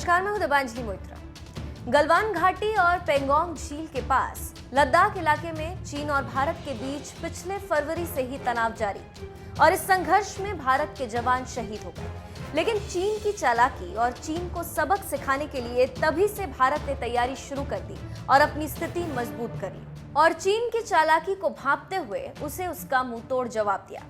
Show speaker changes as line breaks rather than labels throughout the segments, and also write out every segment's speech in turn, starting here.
नमस्कार, मैं हूं दिव्यांजलि मोइत्रा। गलवान घाटी और पेंगोंग झील के पास लद्दाख इलाके में चीन और भारत के बीच पिछले फरवरी से ही तनाव जारी और इस संघर्ष में भारत के जवान शहीद हो गए। लेकिन चीन की चालाकी और चीन को सबक सिखाने के लिए तभी से भारत ने तैयारी शुरू कर दी और अपनी स्थिति मजबूत कर ली और चीन की चालाकी को भांपते हुए उसे उसका मुंहतोड़ जवाब दिया।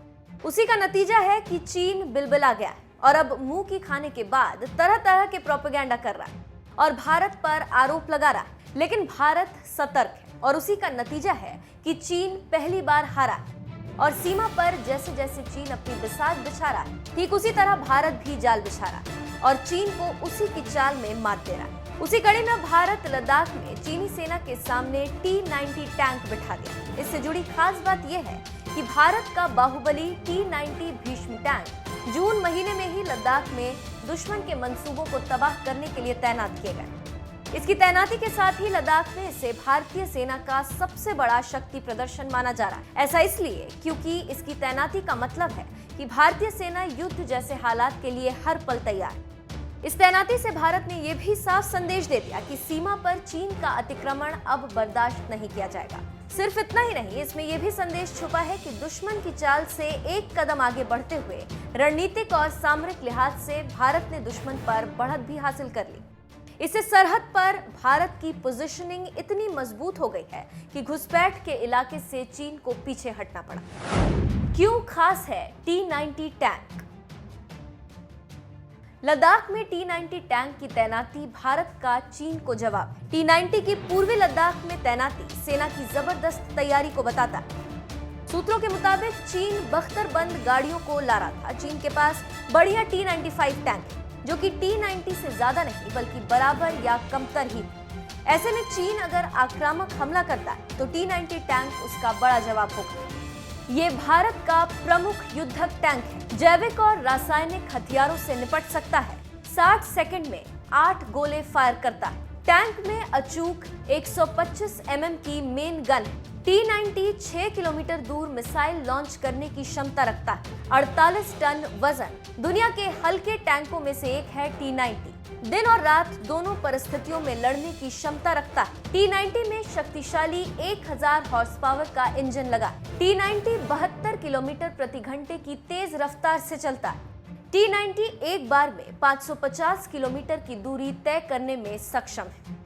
उसी का नतीजा है कि चीन बिलबिला गया है और अब मुंह की खाने के बाद तरह तरह के प्रोपेगेंडा कर रहा है और भारत पर आरोप लगा रहा है। लेकिन भारत सतर्क है और उसी का नतीजा है कि चीन पहली बार हारा है और सीमा पर जैसे जैसे चीन अपनी बिसात बिछा रहा है, ठीक उसी तरह भारत भी जाल बिछा रहा है और चीन को उसी की चाल में मात दे रहा है। उसी कड़ी में भारत लद्दाख में चीनी सेना के सामने T-90 टैंक बिठा दिया। इससे जुड़ी खास बात यह है कि भारत का बाहुबली T-90 भीष्म टैंक जून महीने में ही लद्दाख में दुश्मन के मंसूबों को तबाह करने के लिए तैनात किए गए। इसकी तैनाती के साथ ही लद्दाख में इसे भारतीय सेना का सबसे बड़ा शक्ति प्रदर्शन माना जा रहा है। ऐसा इसलिए क्योंकि इसकी तैनाती का मतलब है कि भारतीय सेना युद्ध जैसे हालात के लिए हर पल तैयार है। इस तैनाती से भारत ने यह भी साफ संदेश दे दिया कि सीमा पर चीन का अतिक्रमण अब बर्दाश्त नहीं किया जाएगा। सिर्फ इतना ही नहीं, इसमें यह भी संदेश छुपा है कि दुश्मन की चाल से एक कदम आगे बढ़ते हुए रणनीतिक और सामरिक लिहाज से भारत ने दुश्मन पर बढ़त भी हासिल कर ली। इससे सरहद पर भारत की पोजीशनिंग इतनी मजबूत हो गई है कि घुसपैठ के इलाके से चीन को पीछे हटना पड़ा। क्यों खास है T-90 टैंक? लद्दाख में T-90 टैंक की तैनाती भारत का चीन को जवाब है। T-90 की पूर्वी लद्दाख में तैनाती सेना की जबरदस्त तैयारी को बताता है। सूत्रों के मुताबिक चीन बख्तरबंद गाड़ियों को ला रहा था। चीन के पास बढ़िया T-95 टैंक है जो कि T-90 से ज्यादा नहीं बल्कि बराबर या कमतर ही। ऐसे में चीन अगर आक्रामक हमला करता है तो T-90 टैंक उसका बड़ा जवाब होगा। ये भारत का प्रमुख युद्धक टैंक है। जैविक और रासायनिक हथियारों से निपट सकता है। 60 सेकंड में 8 गोले फायर करता है। टैंक में अचूक 125 mm की मेन गन है। T-90 6 किलोमीटर दूर मिसाइल लॉन्च करने की क्षमता रखता है। 48 टन वजन। दुनिया के हल्के टैंकों में से एक है T-90। दिन और रात दोनों परिस्थितियों में लड़ने की क्षमता रखता है। T-90 में शक्तिशाली 1000 हॉर्स पावर का इंजन लगा है। T-90 72 किलोमीटर प्रति घंटे की तेज रफ्तार से चलता है। T-90 एक बार में 550 किलोमीटर की दूरी तय करने में सक्षम है।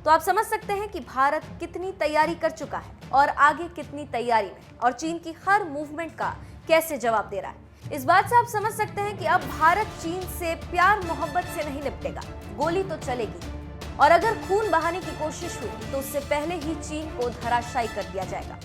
तो आप समझ सकते हैं कि भारत कितनी तैयारी कर चुका है और आगे कितनी तैयारी में और चीन की हर मूवमेंट का कैसे जवाब दे रहा है। इस बात से आप समझ सकते हैं कि अब भारत चीन से प्यार मोहब्बत से नहीं निपटेगा। गोली तो चलेगी और अगर खून बहाने की कोशिश हुई तो उससे पहले ही चीन को धराशायी कर दिया जाएगा।